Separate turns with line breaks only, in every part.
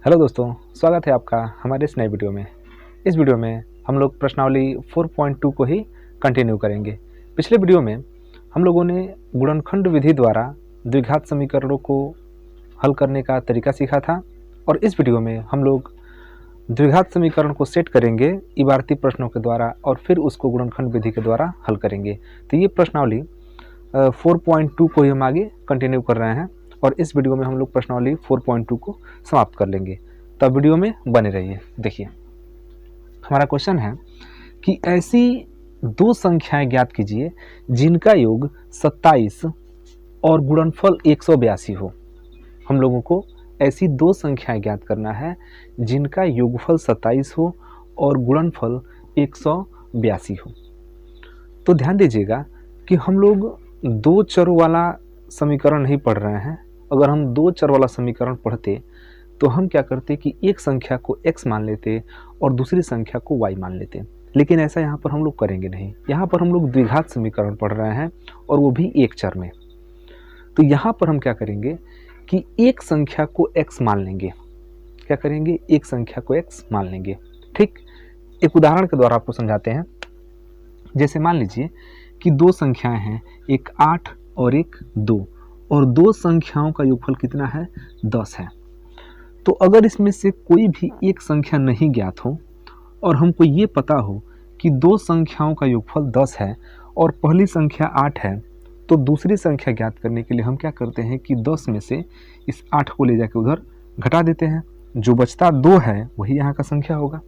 Hello दोस्तों, स्वागत है आपका हमारे इस नए वीडियो में। इस वीडियो में हम लोग प्रश्नावली 4.2 को ही कंटिन्यू करेंगे। पिछले वीडियो में हम लोगों ने गुणनखंड विधि द्वारा द्विघात समीकरणों को हल करने का तरीका सीखा था और इस वीडियो में हम लोग द्विघात समीकरण को सेट करेंगे इबारती प्रश्नों के द्वारा और फिर उसको गुणनखंड विधि के द्वारा हल करेंगे। तो ये प्रश्नावली 4.2 को ही हम आगे कंटिन्यू कर रहे हैं और इस वीडियो में हम लोग प्रश्नावली 4.2 को समाप्त कर लेंगे। तो अब वीडियो में बने रहिए। देखिए, हमारा क्वेश्चन है कि ऐसी दो संख्याएं ज्ञात कीजिए जिनका योग 27 और गुणनफल 182 हो। हम लोगों को ऐसी दो संख्याएं ज्ञात करना है जिनका योगफल 27 हो और गुणनफल 182 हो। तो ध्यान दीजिएगा कि हम लोग दो चरों वाला समीकरण नहीं पढ़ रहे हैं। अगर हम दो चर वाला समीकरण पढ़ते तो हम क्या करते कि एक संख्या को x मान लेते और दूसरी संख्या को y मान लेते, लेकिन ऐसा यहाँ पर हम लोग करेंगे नहीं। यहाँ पर हम लोग द्विघात समीकरण पढ़ रहे हैं और वो भी एक चर में। तो यहाँ पर हम क्या करेंगे कि एक संख्या को x मान लेंगे। क्या करेंगे? एक संख्या को x मान लेंगे। ठीक, एक उदाहरण के द्वारा आपको समझाते हैं। जैसे मान लीजिए कि दो संख्याएं हैं, एक 8 और एक 2, और दो संख्याओं का योगफल कितना है? 10 है। तो अगर इसमें से कोई भी एक संख्या नहीं ज्ञात हो और हमको ये पता हो कि दो संख्याओं का योगफल 10 है और पहली संख्या 8 है, तो दूसरी संख्या ज्ञात करने के लिए हम क्या करते हैं कि 10 में से इस 8 को ले जाके उधर घटा देते हैं। जो बचता 2 है वही यहाँ का संख्या होगा।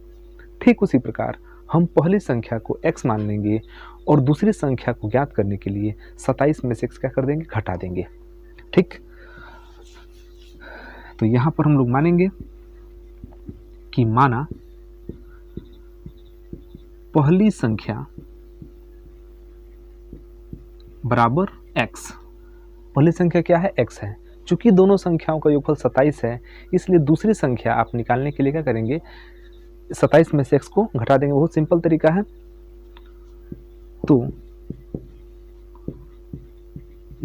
ठीक उसी प्रकार हम पहली संख्या को x मान लेंगे और दूसरी संख्या को ज्ञात करने के लिए 27 में से x क्या कर देंगे? घटा देंगे। ठीक, तो यहां पर हम लोग मानेंगे कि माना पहली संख्या बराबर x। पहली संख्या क्या है? x है। चूंकि दोनों संख्याओं का योगफल 27 है, इसलिए दूसरी संख्या आप निकालने के लिए क्या करेंगे? 27 में से x को घटा देंगे। बहुत सिंपल तरीका है। तो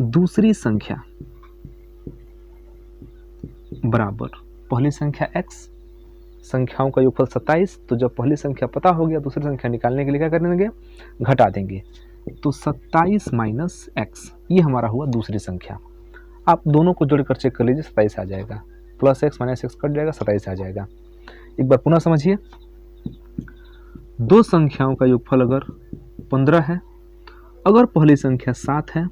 दूसरी संख्या बराबर पहली संख्या x, संख्याओं का योगफल 27। तो जब पहली संख्या पता हो गया, दूसरी संख्या निकालने के लिए क्या करेंगे? घटा देंगे। तो 27 माइनस x, ये हमारा हुआ दूसरी संख्या। आप दोनों को जोड़कर चेक कर लीजिए, 27 आ जाएगा। Plus x minus x cut जाएगा, 27 आ जाएगा। एक बार पुनः समझिए, दो संख्याओं का योगफल अगर 15 है, अगर पहली संख्या 7 है,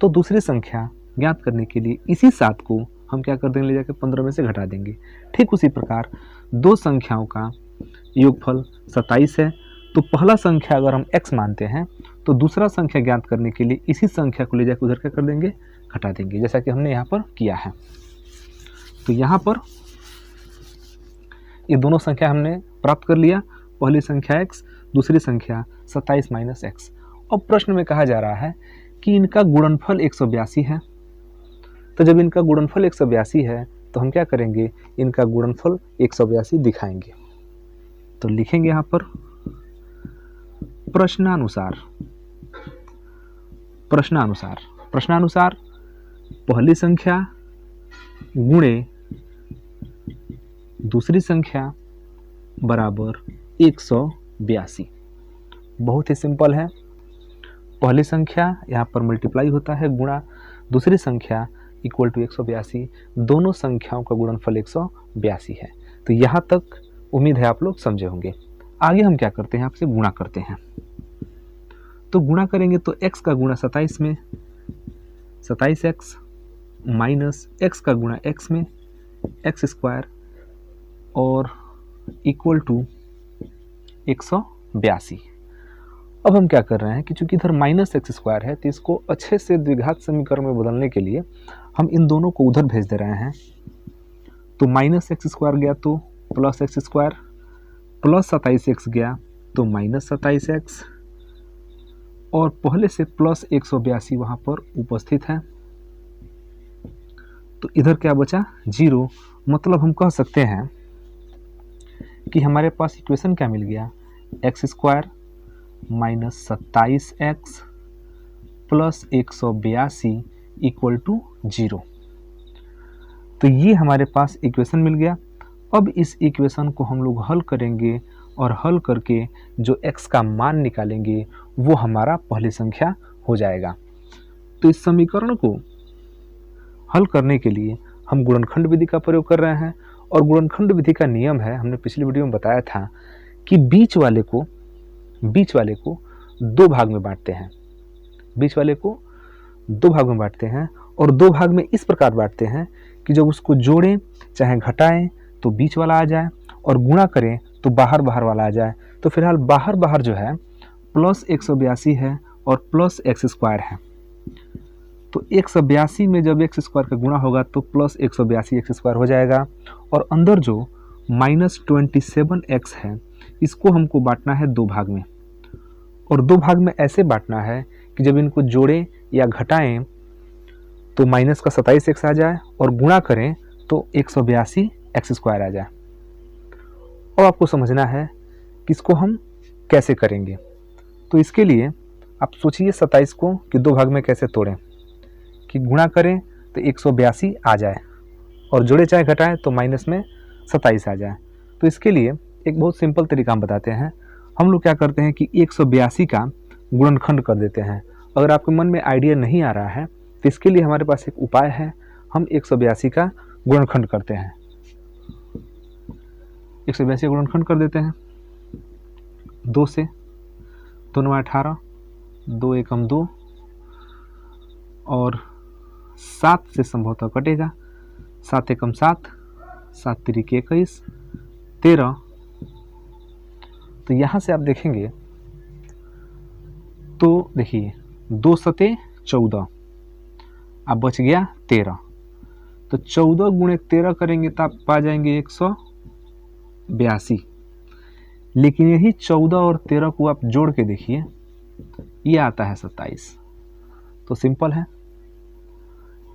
तो दूसरी संख्या ज्ञात करने के लिए इसी 7 को हम क्या कर देंगे? ले जाकर 15 में से घटा देंगे। ठीक उसी प्रकार दो संख्याओं का योगफल 27 है, तो पहला संख्या अगर हम x मानते हैं तो दूसरा संख्या ज्ञात करने के लिए इसी संख्या को ले जाकर उधर क्या कर देंगे? घटा देंगे, जैसा कि हमने यहाँ पर किया है। तो यहाँ पर ये दोनों संख्या हमने प्राप्त कर लिया। पहली संख्या x, दूसरी संख्या 27 माइनस x। अब प्रश्न में कहा जा रहा है कि इनका गुणनफल 182 है। तो जब इनका गुणनफल 182 है तो हम क्या करेंगे? इनका गुणनफल 182 दिखाएंगे। तो लिखेंगे यहाँ पर प्रश्नानुसार पहली संख्या गुणे दूसरी संख्या बराबर 182। बहुत ही सिंपल है। पहली संख्या यहाँ पर मल्टीप्लाई होता है, गुणा दूसरी संख्या इक्वल टू 182। दोनों संख्याओं का गुणनफल 182 है। तो यहाँ तक उम्मीद है आप लोग समझे होंगे। आगे हम क्या करते हैं? आपसे गुणा करते हैं। तो गुणा करेंगे तो x का गुणा 27 में 27x माइनस x का गुणा x में x स्क्वायर और इक्वल टू 182। अब हम क्या कर रहे हैं कि चूंकि इधर माइनस एक्स स्क्वायर है, तो इसको अच्छे से द्विघात समीकरण में बदलने के लिए हम इन दोनों को उधर भेज दे रहे हैं। तो माइनस एक्स स्क्वायर गया तो plus x square, plus 27x गया तो माइनस 27x, और पहले से प्लस 182 वहाँ पर उपस्थित है। तो इधर क्या बचा? 0। मतलब हम कह सकते हैं कि हमारे पास इक्वेशन क्या मिल गया? X square minus 27x plus 182 equal to 0। तो ये हमारे पास इक्वेशन मिल गया। अब इस इक्वेशन को हम लोग हल करेंगे और हल करके जो x का मान निकालेंगे वो हमारा पहली संख्या हो जाएगा। तो इस समीकरण को हल करने के लिए हम गुणनखंड विधि का प्रयोग कर रहे हैं, और गुणनखंड विधि का नियम है, हमने पिछली वीडियो में बताया था कि बीच वाले को दो भाग में बांटते हैं। बीच वाले को दो भाग में बांटते हैं और दो भाग में इस प्रकार बांटते हैं कि जब उसको जोड़ें चाहे घटाएं तो बीच वाला आ जाए, और गुणा करें तो बाहर वाला आ जाए। तो फिलहाल बाहर जो है प्लस 182 है और प्लस एक्स स्क्वायर है। तो 182 में जब एक्स स्क्वायर का गुणा होगा तो प्लस 182 एक्स स्क्वायर हो जाएगा, और अंदर जो -27x है इसको हमको बांटना है दो भाग में, और दो भाग में ऐसे बांटना है कि जब इनको जोड़ें या घटाएं तो माइनस का 27x आ जाए और गुणा करें तो 182 एक्स स्क्वायर आ जाए। और आपको समझना है कि इसको हम कैसे करेंगे। तो इसके लिए आप सोचिए 27 को कि दो भाग में कैसे तोड़ें, कि गुणा करें तो 182 आ जाए और जोड़े चाहे घटाएं तो माइनस में 27 आ जाए। तो इसके लिए एक बहुत सिंपल तरीका हम बताते हैं। हम लोग क्या करते हैं कि 182 का गुणनखंड कर देते हैं। अगर आपके मन में आइडिया नहीं आ रहा है तो इसके लिए हमारे पास एक उपाय है, हम 182 का गुणनखंड करते हैं। 182 का गुणनखंड कर देते हैं 2 से, 2 9 18, 2 एकम 2 और 7 से संभवतः कटेगा, 7 एकम 7, 7 तिरिक 21, 13। तो यहाँ से आप देखेंगे तो देखिए 2 सते 14, अब बच गया 13। तो 14 गुणे 13 करेंगे तो आप पा जाएंगे 182। लेकिन यही 14 और 13 को आप जोड़ के देखिए, ये आता है 27। तो सिंपल है,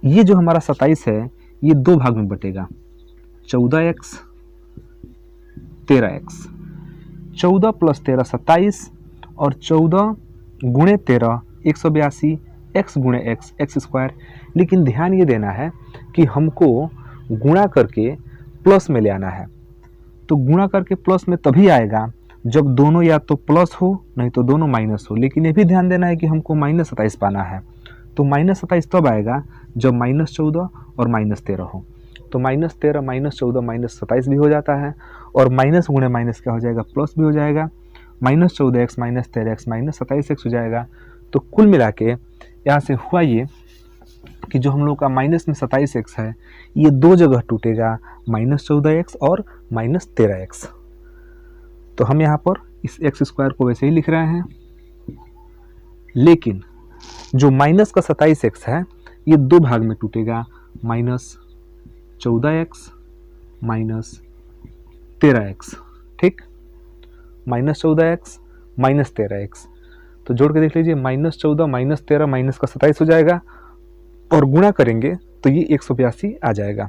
ये जो हमारा 27 है ये दो भाग में बटेगा, 14x 13x। 14 + 13 27 और 14 गुणे 13 182, x गुणे x एक्स स्क्वायर। लेकिन ध्यान ये देना है कि हमको गुणा करके प्लस में ले आना है। तो गुणा करके प्लस में तभी आएगा जब दोनों या तो प्लस हो नहीं तो दोनों माइनस हो। लेकिन ये भी ध्यान देना है कि हमको -27 पाना है। तो -27 तब आएगा जब -14 और -13 हो। तो -13 -14 -27 भी हो जाता है, और माइनस गुणे माइनस क्या हो जाएगा, प्लस भी हो जाएगा। -14x -13x -27x हो जाएगा। तो कुल मिला के यहाँ से हुआ ये कि जो हम लोग का माइनस में 27x है ये दो जगह टूटेगा, -14x और -13x। तो हम यहाँ पर इस एक्स स्क्वायर को वैसे ही लिख रहे हैं, लेकिन जो माइनस का 27x है ये दो भाग में टूटेगा, -14x -13x। ठीक, -14x -13x। तो जोड़ के देख लीजिए, -14 -13 माइनस का 27 हो जाएगा, और गुणा करेंगे तो ये 182 आ जाएगा,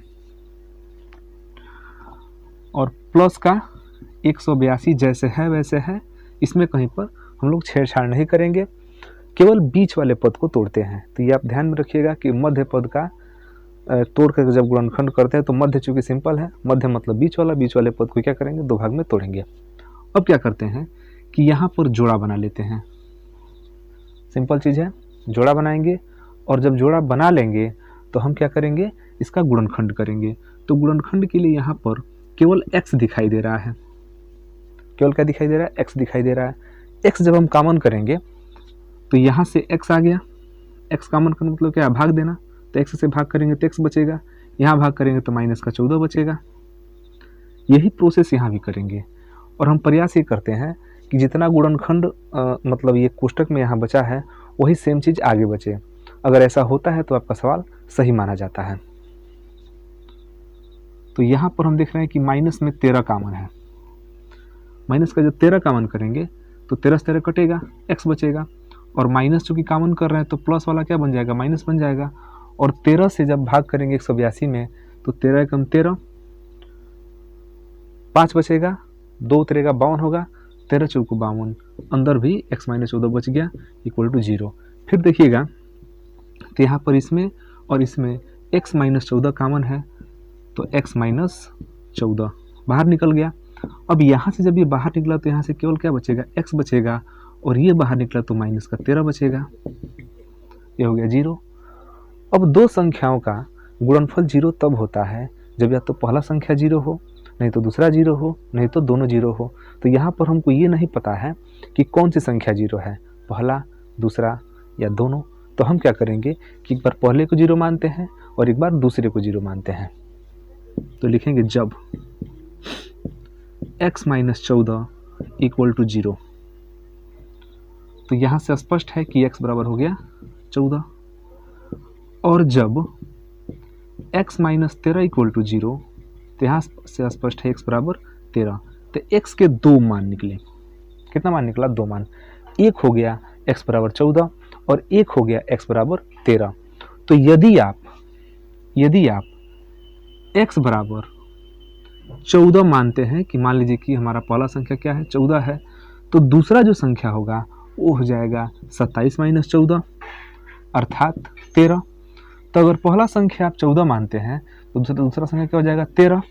और प्लस का 182 जैसे है वैसे है। इसमें कहीं पर हम लोग छेड़छाड़ नहीं करेंगे, केवल बीच वाले पद को तोड़ते हैं। तो ये आप ध्यान में रखिएगा कि मध्य पद का तोड़ कर जब गुणनखंड करते हैं तो मध्य चूंकि सिंपल है, मध्य मतलब बीच वाले पद को क्या करेंगे, दो भाग में तोड़ेंगे। अब क्या करते हैं कि यहाँ पर जोड़ा बना लेते हैं। सिंपल चीज़ है, जोड़ा बनाएंगे, और जब जोड़ा बना लेंगे तो हम क्या करेंगे, इसका गुणनखंड करेंगे। तो गुणनखंड के लिए यहाँ पर केवल x दिखाई दे रहा है। केवल क्या दिखाई दे रहा है, x दिखाई दे रहा है। x जब हम कॉमन करेंगे तो यहाँ से x आ गया। x कॉमन करने मतलब क्या, भाग देना। तो x से भाग करेंगे तो x बचेगा, यहाँ भाग करेंगे तो -14 बचेगा। यही प्रोसेस यहाँ भी करेंगे, और हम प्रयास ये करते हैं कि जितना गुणनखंड मतलब ये कोष्टक में यहाँ बचा है वही सेम चीज़ आगे बचे। अगर ऐसा होता है तो आपका सवाल सही माना जाता है। तो यहाँ पर हम देख रहे हैं कि माइनस में 13 कॉमन है। माइनस का जब 13 कॉमन करेंगे तो 13 से 13 कटेगा, x बचेगा, और माइनस चूँकि कॉमन कर रहे हैं तो प्लस वाला क्या बन जाएगा, माइनस बन जाएगा। और 13 से जब भाग करेंगे 182 में तो 13 एकम 13, 5 बचेगा, 2 उतरेगा 52 होगा, 13 चौको 52, अंदर भी x -14 बच गया = 0। फिर देखिएगा तो यहाँ पर इसमें और इसमें x -14 कॉमन है, तो x माइनस 14 बाहर निकल गया। अब यहाँ से जब ये बाहर निकला तो यहाँ से केवल क्या बचेगा, x बचेगा, और ये बाहर निकला तो माइनस का 13 बचेगा, ये हो गया 0। अब दो संख्याओं का गुणनफल 0 तब होता है जब या तो पहला संख्या 0 हो, नहीं तो दूसरा 0 हो, नहीं तो दोनों 0 हो। तो यहाँ पर हमको ये नहीं पता है कि कौन सी संख्या 0 है, पहला, दूसरा या दोनों। तो हम क्या करेंगे कि एक बार पहले को 0 मानते हैं और एक बार दूसरे को 0 मानते हैं। तो लिखेंगे जब x माइनस 14 इक्वल टू 0, तो यहाँ से स्पष्ट है कि x बराबर हो गया 14, और जब x माइनस 13 इक्वल टू 0, तो यहाँ से स्पष्ट है x बराबर 13। तो x के दो मान निकले, कितना मान निकला, दो मान, एक हो गया x बराबर 14 और एक हो गया x बराबर 13। तो यदि आप x बराबर 14 मानते हैं कि मान लीजिए कि हमारा पहला संख्या क्या है, 14 है, तो दूसरा जो संख्या होगा वो हो जाएगा 27 माइनस 14 अर्थात 13। तो अगर पहला संख्या आप 14 मानते हैं तो दूसरा संख्या क्या हो जाएगा, 13।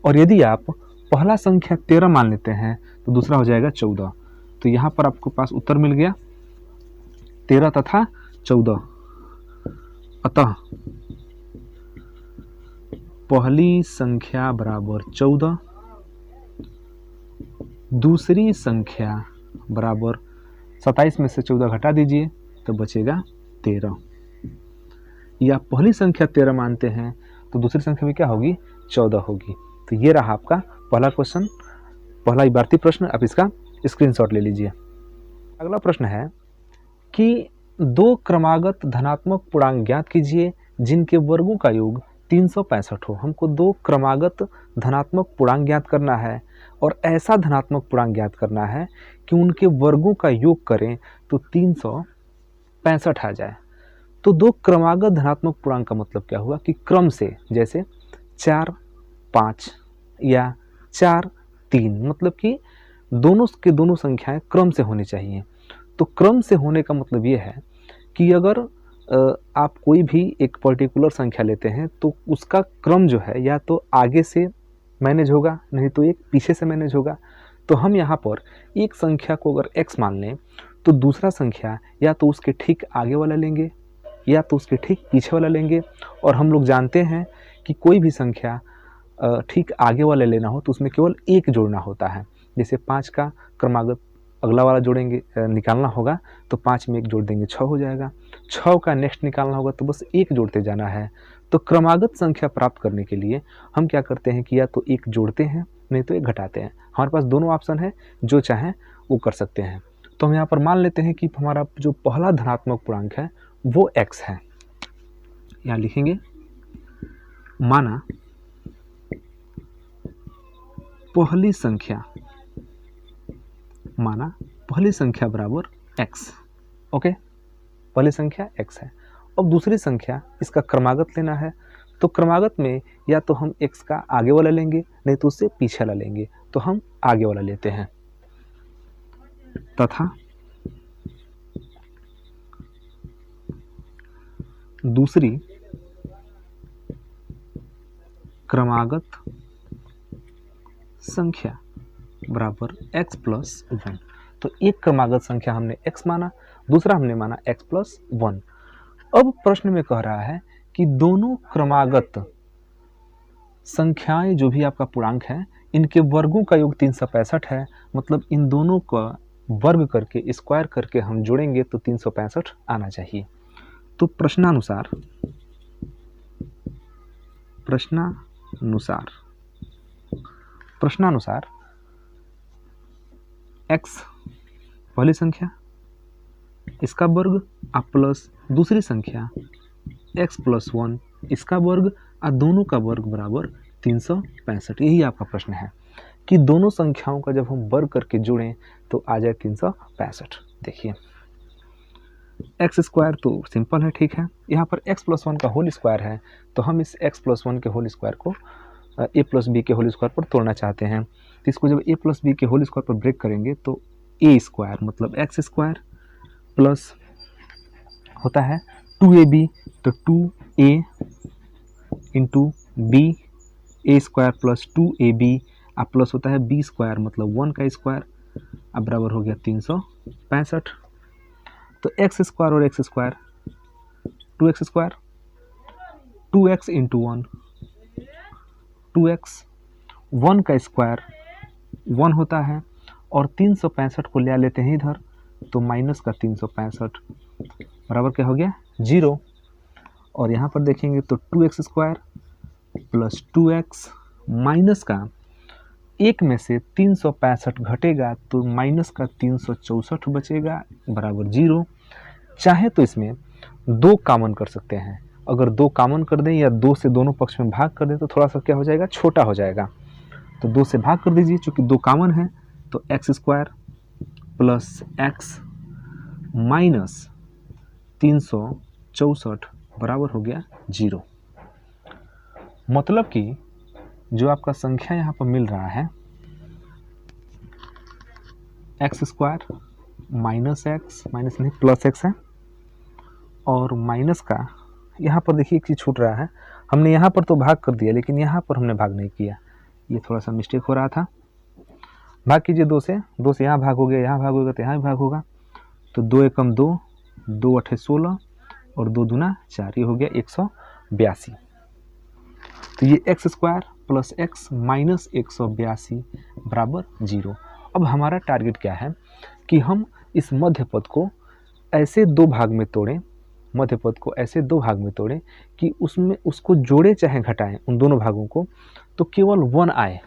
और यदि आप पहला संख्या 13 मान लेते हैं तो दूसरा हो जाएगा 14। तो यहाँ पर आपको पास उत्तर मिल गया 13 तथा 14। अतः पहली संख्या बराबर 14, दूसरी संख्या बराबर 27 में से 14 घटा दीजिए तो बचेगा 13। या पहली संख्या 13 मानते हैं तो दूसरी संख्या में क्या होगी, 14 होगी। तो ये रहा आपका पहला क्वेश्चन, पहला इबारती प्रश्न। आप इसका स्क्रीनशॉट ले लीजिए। अगला प्रश्न है कि दो क्रमागत धनात्मक पूर्णांक ज्ञात कीजिए जिनके वर्गों का योग 365 हो। हमको दो क्रमागत धनात्मक पूर्णांक ज्ञात करना है और ऐसा धनात्मक पूर्णांक ज्ञात करना है कि उनके वर्गों का योग करें तो 365 आ जाए। तो दो क्रमागत धनात्मक पूर्णांक का मतलब क्या हुआ कि क्रम से, जैसे 4 5 या 4 3, मतलब कि दोनों के दोनों संख्याएं क्रम से होनी चाहिए। तो क्रम से होने का मतलब ये है कि अगर आप कोई भी एक पर्टिकुलर संख्या लेते हैं तो उसका क्रम जो है या तो आगे से मैनेज होगा, नहीं तो एक पीछे से मैनेज होगा। तो हम यहाँ पर एक संख्या को अगर x मान लें तो दूसरा संख्या या तो उसके ठीक आगे वाला लेंगे या तो उसके ठीक पीछे वाला लेंगे। और हम लोग जानते हैं कि कोई भी संख्या ठीक आगे वाला लेना हो तो उसमें केवल एक जोड़ना होता है। जैसे 5 का क्रमागत अगला वाला जोड़ेंगे, निकालना होगा तो 5 में एक जोड़ देंगे, 6 हो जाएगा। 6 का नेक्स्ट निकालना होगा तो बस एक जोड़ते जाना है। तो क्रमागत संख्या प्राप्त करने के लिए हम क्या करते हैं कि या तो एक जोड़ते हैं नहीं तो एक घटाते हैं। हमारे पास दोनों ऑप्शन है, जो चाहें वो कर सकते हैं। तो हम यहाँ पर मान लेते हैं कि हमारा जो पहला धनात्मक पूर्णांक है वो x है। यहाँ लिखेंगे माना पहली संख्या बराबर x। ओके, पहली संख्या x है। अब दूसरी संख्या, इसका क्रमागत लेना है। तो क्रमागत में या तो हम x का आगे वाला लेंगे नहीं तो उससे पीछे वाला लेंगे। तो हम आगे वाला लेते हैं। तथा दूसरी क्रमागत संख्या बराबर x प्लस 1। तो एक क्रमागत संख्या हमने x माना, दूसरा हमने माना x प्लस 1। अब प्रश्न में कह रहा है कि दोनों क्रमागत संख्याएं जो भी आपका पूर्णांक है इनके वर्गों का योग 365 है। मतलब इन दोनों का वर्ग करके, स्क्वायर करके हम जोड़ेंगे तो 365 आना चाहिए। तो प्रश्नानुसार x पहली संख्या, इसका वर्ग आप प्लस दूसरी संख्या x प्लस 1 इसका वर्ग और दोनों का वर्ग बराबर 365। यही आपका प्रश्न है कि दोनों संख्याओं का जब हम वर्ग करके जोड़ें तो आ जाए 365। देखिए एक्स स्क्वायर तो सिंपल है, ठीक है। यहाँ पर x प्लस 1 का होल स्क्वायर है तो हम इस x प्लस 1 के होल स्क्वायर को a प्लस बी के होल स्क्वायर पर तोड़ना चाहते हैं। तो इसको जब a प्लस बी के होल स्क्वायर पर ब्रेक करेंगे तो a स्क्वायर मतलब x स्क्वायर प्लस होता है 2ab, तो 2a इंटू बी ए स्क्वायर प्लस 2ab अब प्लस होता है बी स्क्वायर मतलब 1 का स्क्वायर अब बराबर हो गया 365। तो एक्स स्क्वायर और x square 2x square 2x into 1 2x 1 का स्क्वायर 1 होता है और 365 को ले लेते हैं इधर तो माइनस का 365 बराबर क्या हो गया 0। और यहाँ पर देखेंगे तो 2x square plus 2x minus का एक में से 365 घटेगा तो माइनस का 364 बचेगा बराबर 0। चाहे तो इसमें 2 कॉमन कर सकते हैं, अगर 2 कॉमन कर दें या 2 से दोनों पक्ष में भाग कर दें तो थोड़ा सा क्या हो जाएगा छोटा हो जाएगा। तो 2 से भाग कर दीजिए चूँकि 2 कॉमन है तो x square plus x minus 364 बराबर हो गया 0। मतलब कि जो आपका संख्या यहाँ पर मिल रहा है x square minus x minus नहीं प्लस एक्स है और माइनस का यहाँ पर देखिए एक चीज़ छूट रहा है, हमने यहाँ पर तो भाग कर दिया लेकिन यहाँ पर हमने भाग नहीं किया, ये थोड़ा सा मिस्टेक हो रहा था। भाग कीजिए 2 से यहाँ भाग हो गया, यहाँ भाग होगा तो यहाँ भी भाग होगा। तो 2 एकम 2 2 अठे 16 और 2 दूना 4 ये हो गया 182। तो ये x square plus x minus 182 बराबर 0। अब हमारा टारगेट क्या है कि हम इस मध्य पद को ऐसे 2 भाग में तोड़ें, मध्य पद को ऐसे 2 भाग में तोड़ें कि उसमें उसको जोड़े चाहे घटाएं उन दोनों भागों को तो केवल 1 आए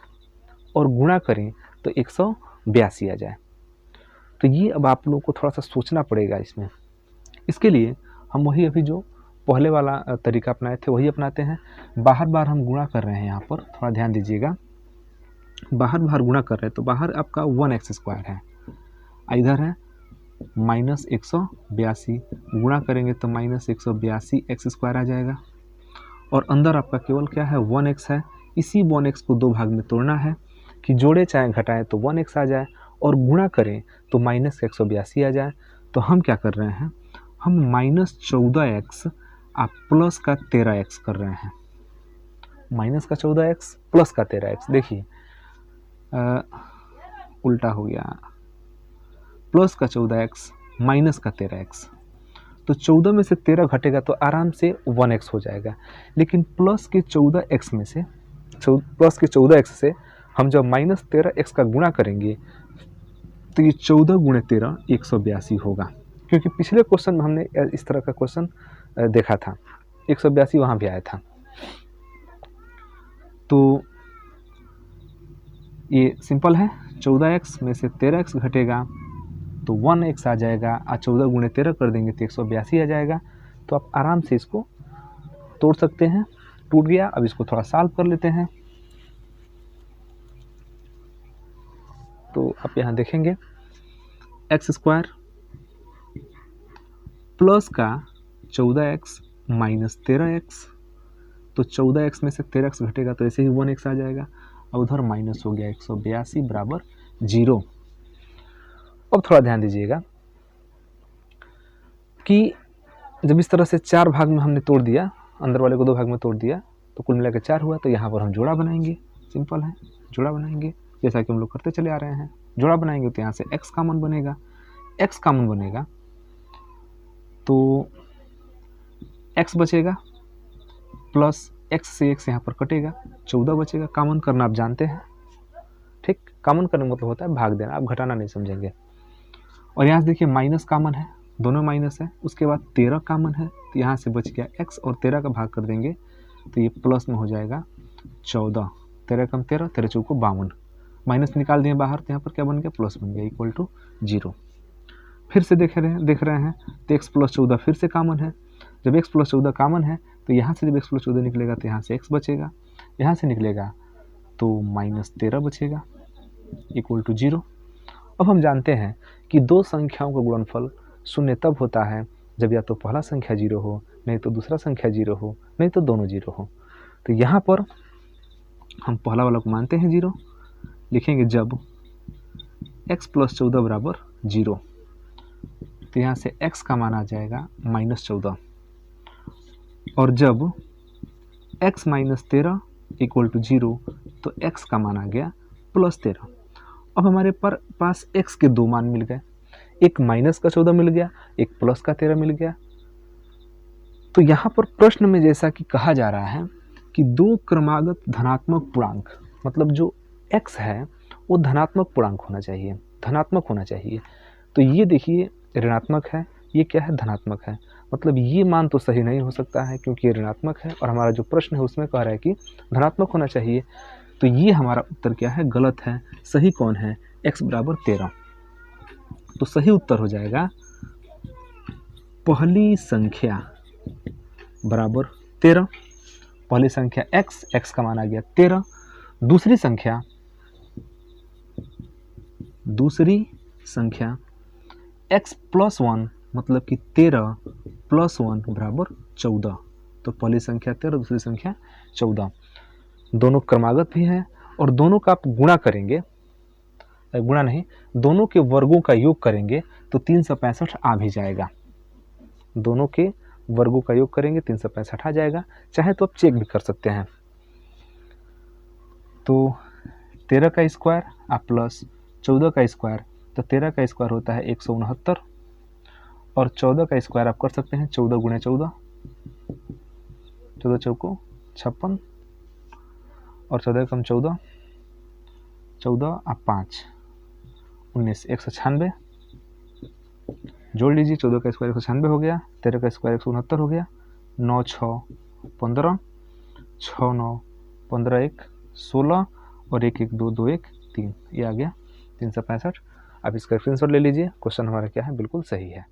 और गुणा करें तो 182 आ जाए। तो ये अब आप लोगों को थोड़ा सा सोचना पड़ेगा इसमें। इसके लिए हम वही अभी जो पहले वाला तरीका अपनाए थे वही अपनाते हैं। बाहर बाहर हम गुणा कर रहे हैं, यहाँ पर थोड़ा ध्यान दीजिएगा, बाहर बाहर गुणा कर रहे हैं तो बाहर आपका 1x स्क्वायर है, इधर है माइनस 182 गुणा करेंगे तो माइनस 182 एक्स स्क्वायर आ जाएगा और अंदर आपका केवल क्या है 1x है। इसी 1x को 2 भाग में तोड़ना है कि जोड़े चाहे घटाएं तो 1x आ जाए और गुणा करें तो माइनस 182 आ जाए। तो हम क्या कर रहे हैं, हम माइनस 14x आप प्लस का 13x कर रहे हैं, माइनस का 14x प्लस का 13x। देखिए उल्टा हो गया, प्लस का 14x माइनस का 13x। तो 14 में से 13 घटेगा तो आराम से 1x हो जाएगा, लेकिन प्लस के 14x में से प्लस के 14x से हम जब माइनस 13x का गुणा करेंगे तो ये 14 गुणे 13 182 होगा, क्योंकि पिछले क्वेश्चन में हमने इस तरह का क्वेश्चन देखा था, 182 वहाँ भी आया था। तो ये सिंपल है, 14x में से 13x घटेगा तो 1x आ जाएगा और 14 गुणे 13 कर देंगे तो 182 आ जाएगा। तो आप आराम से इसको तोड़ सकते हैं। टूट गया, अब इसको थोड़ा सॉल्व कर लेते हैं। तो आप यहाँ देखेंगे एक्स स्क्वायर प्लस का 14x माइनस 13x, तो 14x में से 13x घटेगा तो ऐसे ही 1x आ जाएगा और उधर माइनस हो गया 182 बराबर 0। अब थोड़ा ध्यान दीजिएगा कि जब इस तरह से 4 भाग में हमने तोड़ दिया, अंदर वाले को 2 भाग में तोड़ दिया तो कुल मिलाकर 4 हुआ। तो यहाँ पर हम जोड़ा बनाएंगे, सिंपल है, जोड़ा बनाएंगे जैसा कि हम लोग करते चले आ रहे हैं। जोड़ा बनाएंगे तो यहाँ से x कॉमन बनेगा, x कॉमन बनेगा तो x बचेगा प्लस x से x यहाँ पर कटेगा 14 बचेगा। कॉमन करना आप जानते हैं, ठीक, कॉमन करने मतलब होता है भाग देना, आप घटाना नहीं समझेंगे। और यहाँ से देखिए माइनस कॉमन है, दोनों माइनस है, उसके बाद 13 कॉमन है तो यहाँ से बच गया x और 13 का भाग कर देंगे तो ये प्लस में हो जाएगा 14, 13 कम 13, 13 चौको 52, माइनस निकाल दिए बाहर तो यहाँ पर क्या बन गया प्लस बन गया इक्वल टू 0। फिर से देख रहे हैं तो x प्लस 14 फिर से कॉमन है। जब x प्लस 14 कॉमन है तो यहाँ से जब x प्लस 14 निकलेगा तो यहाँ से x बचेगा, यहाँ से निकलेगा तो माइनस 13 बचेगा इक्वल टू 0। अब हम जानते हैं कि 2 संख्याओं का गुणनफल शून्य तब होता है जब या तो पहला संख्या 0 हो, नहीं तो दूसरा संख्या 0 हो, नहीं तो दोनों 0 हो। तो यहाँ पर हम पहला वाला को मानते हैं 0, लिखेंगे जब x प्लस 14 बराबर 0 तो यहाँ से x का मान आ जाएगा माइनस 14, और जब x माइनस 13 इक्वल टू 0, तो x का मान आ गया +13। अब हमारे पास x के दो मान मिल गए, एक -14 मिल गया, एक +13 मिल गया। तो यहाँ पर प्रश्न में जैसा कि कहा जा रहा है कि दो क्रमागत धनात्मक पूर्णांक, मतलब जो x है वो धनात्मक पूर्णांक होना चाहिए, धनात्मक होना चाहिए। तो ये देखिए ऋणात्मक है, ये क्या है, धनात्मक है। मतलब ये मान तो सही नहीं हो सकता है क्योंकि ये ऋणात्मक है और हमारा जो प्रश्न है उसमें कह रहा है कि धनात्मक होना चाहिए। तो ये हमारा उत्तर क्या है, गलत है। सही कौन है, x बराबर 13। तो सही उत्तर हो जाएगा पहली संख्या बराबर 13। पहली संख्या x का मान आ गया 13। दूसरी संख्या x + 1 मतलब कि 13 + 1 बराबर 14। तो पहली संख्या 13, दूसरी संख्या 14। दोनों क्रमागत भी हैं और दोनों का आप गुणा करेंगे, गुणा नहीं, दोनों के वर्गों का योग करेंगे तो 365 आ भी जाएगा। दोनों के वर्गों का योग करेंगे 365 आ जाएगा। चाहे तो आप चेक भी कर सकते हैं। तो 13 का स्क्वायर आप प्लस 14 का स्क्वायर, तो 13 का स्क्वायर होता है 169 और 14 का स्क्वायर आप कर सकते हैं 14 × 14, 14 चौको 56 और 14 कम 14, 14 आप 5 19, 196 जोड़ लीजिए। 14 का स्क्वायर 196 हो गया, 13 का स्क्वायर 169 हो गया, 9 6 15, 6 9 15 1 16 और 1 1 2 2 1 3, ये आ गया 365। आप इसका स्क्रीनशॉट ले लीजिए। क्वेश्चन हमारा क्या है, बिल्कुल सही है।